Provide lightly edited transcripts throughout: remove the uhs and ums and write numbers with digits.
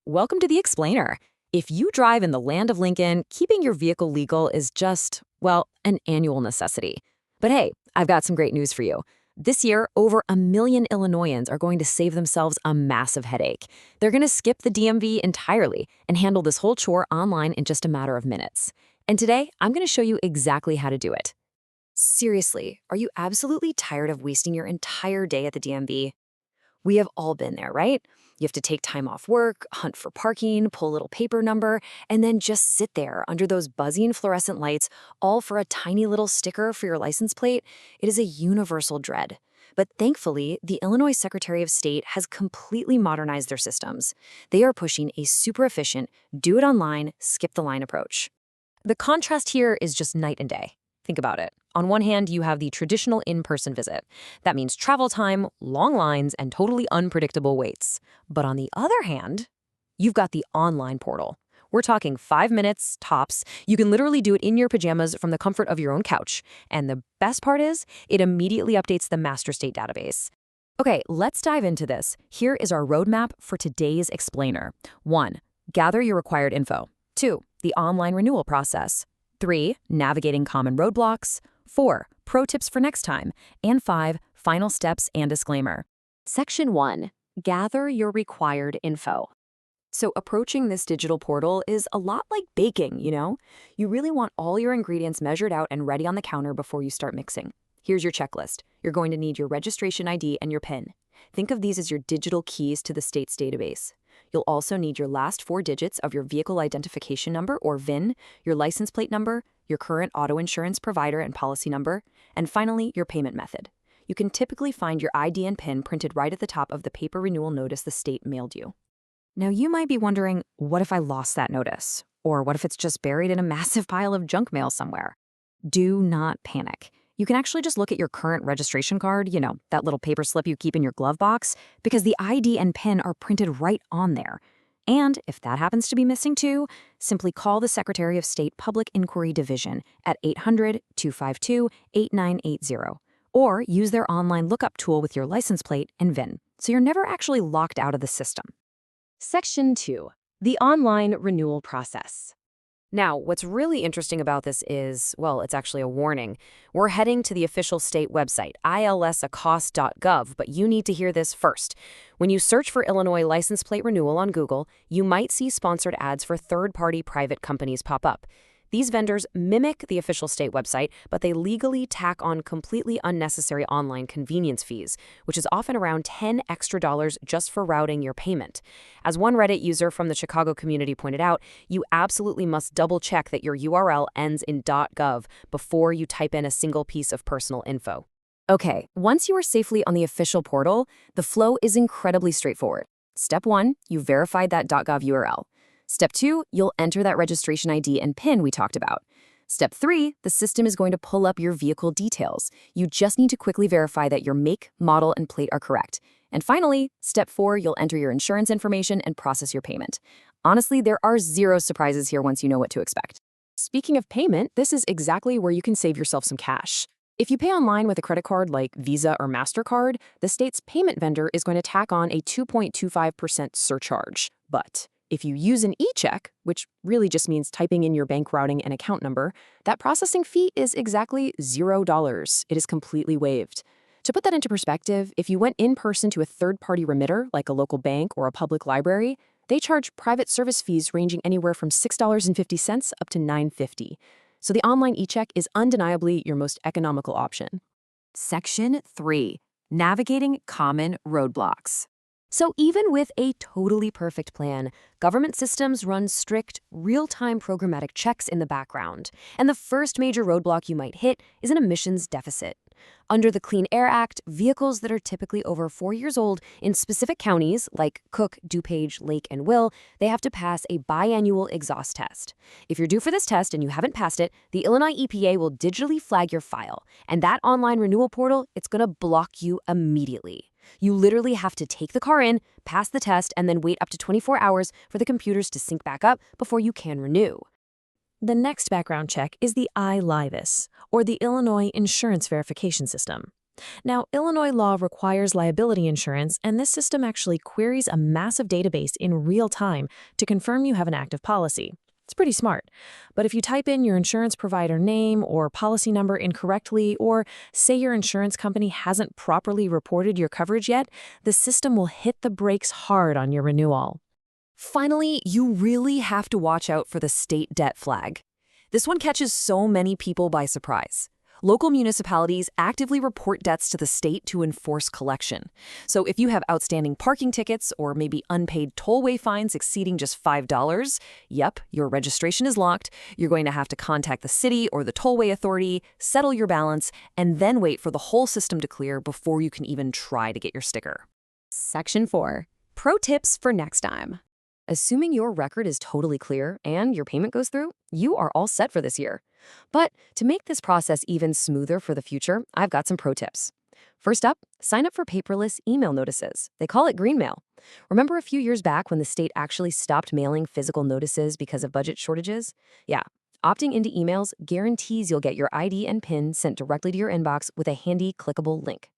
welcome to the Explainer. If you drive in the land of Lincoln, keeping your vehicle legal is just, well, an annual necessity. But hey, I've got some great news for you. This year, over 1 million Illinoisans are going to save themselves a massive headache. They're going to skip the DMV entirely and handle this whole chore online in just a matter of minutes. And today, I'm going to show you exactly how to do it. Seriously, are you absolutely tired of wasting your entire day at the DMV? We have all been there, right? You have to take time off work, hunt for parking, pull a little paper number, and then just sit there under those buzzing fluorescent lights, all for a tiny little sticker for your license plate. It is a universal dread. But thankfully, the Illinois Secretary of State has completely modernized their systems. They are pushing a super efficient, do it online, skip the line approach. The contrast here is just night and day. Think about it. On one hand, you have the traditional in-person visit. That means travel time, long lines, and totally unpredictable waits. But on the other hand, you've got the online portal. We're talking 5 minutes, tops. You can literally do it in your pajamas from the comfort of your own couch. And the best part is, it immediately updates the master state database. Okay, let's dive into this. Here is our roadmap for today's explainer. 1. Gather your required info. 2. The online renewal process. 3. Navigating common roadblocks. 4. Pro tips for next time. And 5. Final steps and disclaimer. Section 1. Gather your required info. So approaching this digital portal is a lot like baking, you know? You really want all your ingredients measured out and ready on the counter before you start mixing. Here's your checklist. You're going to need your registration ID and your PIN. Think of these as your digital keys to the state's database. You'll also need your last 4 digits of your vehicle identification number, or VIN, your license plate number, your current auto insurance provider and policy number, and finally, your payment method. You can typically find your ID and PIN printed right at the top of the paper renewal notice the state mailed you. Now, you might be wondering, what if I lost that notice? Or what if it's just buried in a massive pile of junk mail somewhere? Do not panic. You can actually just look at your current registration card, you know, that little paper slip you keep in your glove box, because the ID and PIN are printed right on there. And if that happens to be missing too, simply call the Secretary of State Public Inquiry Division at 800-252-8980, or use their online lookup tool with your license plate and VIN, so you're never actually locked out of the system. Section 2. The online renewal process. Now, what's really interesting about this is, well, it's actually a warning. We're heading to the official state website, ilsaccost.gov, but you need to hear this first. When you search for Illinois license plate renewal on Google, you might see sponsored ads for third-party private companies pop up. These vendors mimic the official state website, but they legally tack on completely unnecessary online convenience fees, which is often around $10 extra just for routing your payment. As one Reddit user from the Chicago community pointed out, you absolutely must double-check that your URL ends in .gov before you type in a single piece of personal info. Okay, once you are safely on the official portal, the flow is incredibly straightforward. Step 1, you verified that .gov URL. Step 2, you'll enter that registration ID and PIN we talked about. Step 3, the system is going to pull up your vehicle details. You just need to quickly verify that your make, model, and plate are correct. And finally, Step 4, you'll enter your insurance information and process your payment. Honestly, there are 0 surprises here once you know what to expect. Speaking of payment, this is exactly where you can save yourself some cash. If you pay online with a credit card like Visa or MasterCard, the state's payment vendor is going to tack on a 2.25% surcharge. But if you use an e-check, which really just means typing in your bank routing and account number, that processing fee is exactly $0. It is completely waived. To put that into perspective, if you went in person to a third-party remitter, like a local bank or a public library, they charge private service fees ranging anywhere from $6.50 up to $9.50. So the online e-check is undeniably your most economical option. Section 3. Navigating common roadblocks. So even with a totally perfect plan, government systems run strict, real-time programmatic checks in the background. And the first major roadblock you might hit is an emissions deficit. Under the Clean Air Act, vehicles that are typically over 4 years old in specific counties like Cook, DuPage, Lake, and Will, they have to pass a biannual exhaust test. If you're due for this test and you haven't passed it, the Illinois EPA will digitally flag your file. And that online renewal portal, it's going to block you immediately. You literally have to take the car in, pass the test, and then wait up to 24 hours for the computers to sync back up before you can renew. The next background check is the ILIVIS, or the Illinois Insurance Verification System. Now, Illinois law requires liability insurance, and this system actually queries a massive database in real time to confirm you have an active policy. It's pretty smart. But if you type in your insurance provider name or policy number incorrectly, or say your insurance company hasn't properly reported your coverage yet, the system will hit the brakes hard on your renewal. Finally, you really have to watch out for the state debt flag. This one catches so many people by surprise. Local municipalities actively report debts to the state to enforce collection. So if you have outstanding parking tickets or maybe unpaid tollway fines exceeding just $5, yep, your registration is locked. You're going to have to contact the city or the tollway authority, settle your balance, and then wait for the whole system to clear before you can even try to get your sticker. Section 4. Pro tips for next time. Assuming your record is totally clear and your payment goes through, you are all set for this year. But to make this process even smoother for the future, I've got some pro tips. First up, sign up for paperless email notices. They call it green mail. Remember a few years back when the state actually stopped mailing physical notices because of budget shortages? Yeah. Opting into emails guarantees you'll get your ID and PIN sent directly to your inbox with a handy clickable link.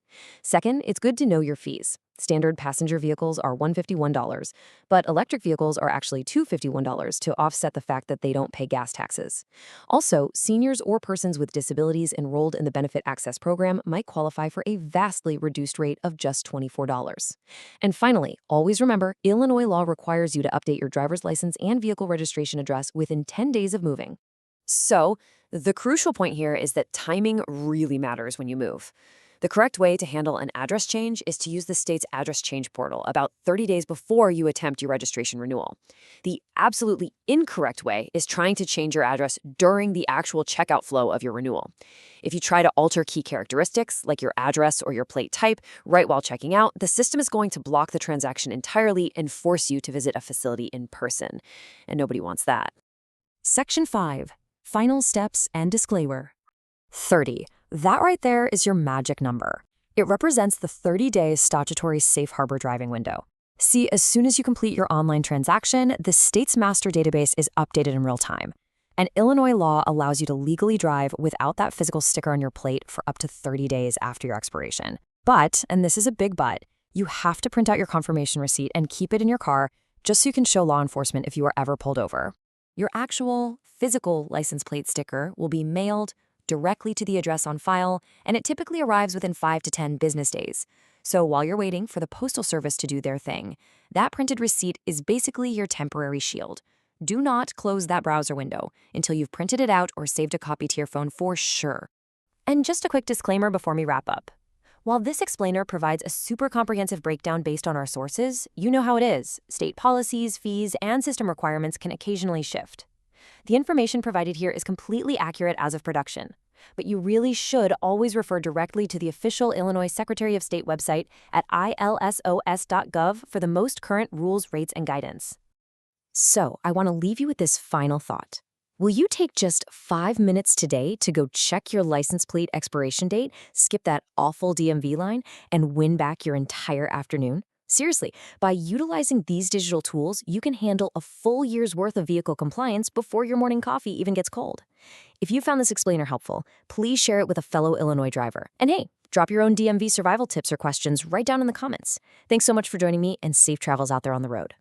Second, it's good to know your fees. Standard passenger vehicles are $151, but electric vehicles are actually $251 to offset the fact that they don't pay gas taxes. Also, seniors or persons with disabilities enrolled in the Benefit Access Program might qualify for a vastly reduced rate of just $24. And finally, always remember, Illinois law requires you to update your driver's license and vehicle registration address within 10 days of moving. So, the crucial point here is that timing really matters when you move. The correct way to handle an address change is to use the state's address change portal about 30 days before you attempt your registration renewal. The absolutely incorrect way is trying to change your address during the actual checkout flow of your renewal. If you try to alter key characteristics, like your address or your plate type, right while checking out, the system is going to block the transaction entirely and force you to visit a facility in person. And nobody wants that. Section 5. Final steps and disclaimer. 30. That right there is your magic number. It represents the 30-day statutory safe harbor driving window. See, as soon as you complete your online transaction, the state's master database is updated in real time. And Illinois law allows you to legally drive without that physical sticker on your plate for up to 30 days after your expiration. But, and this is a big but, you have to print out your confirmation receipt and keep it in your car just so you can show law enforcement if you are ever pulled over. Your actual physical license plate sticker will be mailed directly to the address on file, and it typically arrives within 5 to 10 business days. So while you're waiting for the Postal Service to do their thing, that printed receipt is basically your temporary shield. Do not close that browser window until you've printed it out or saved a copy to your phone for sure. And just a quick disclaimer before we wrap up. While this explainer provides a super comprehensive breakdown based on our sources, you know how it is. State policies, fees, and system requirements can occasionally shift. The information provided here is completely accurate as of production, but you really should always refer directly to the official Illinois Secretary of State website at ilsos.gov for the most current rules, rates, and guidance. So, I want to leave you with this final thought. Will you take just 5 minutes today to go check your license plate expiration date, skip that awful DMV line, and win back your entire afternoon? Seriously, by utilizing these digital tools, you can handle a full year's worth of vehicle compliance before your morning coffee even gets cold. If you found this explainer helpful, please share it with a fellow Illinois driver. And hey, drop your own DMV survival tips or questions right down in the comments. Thanks so much for joining me, and safe travels out there on the road.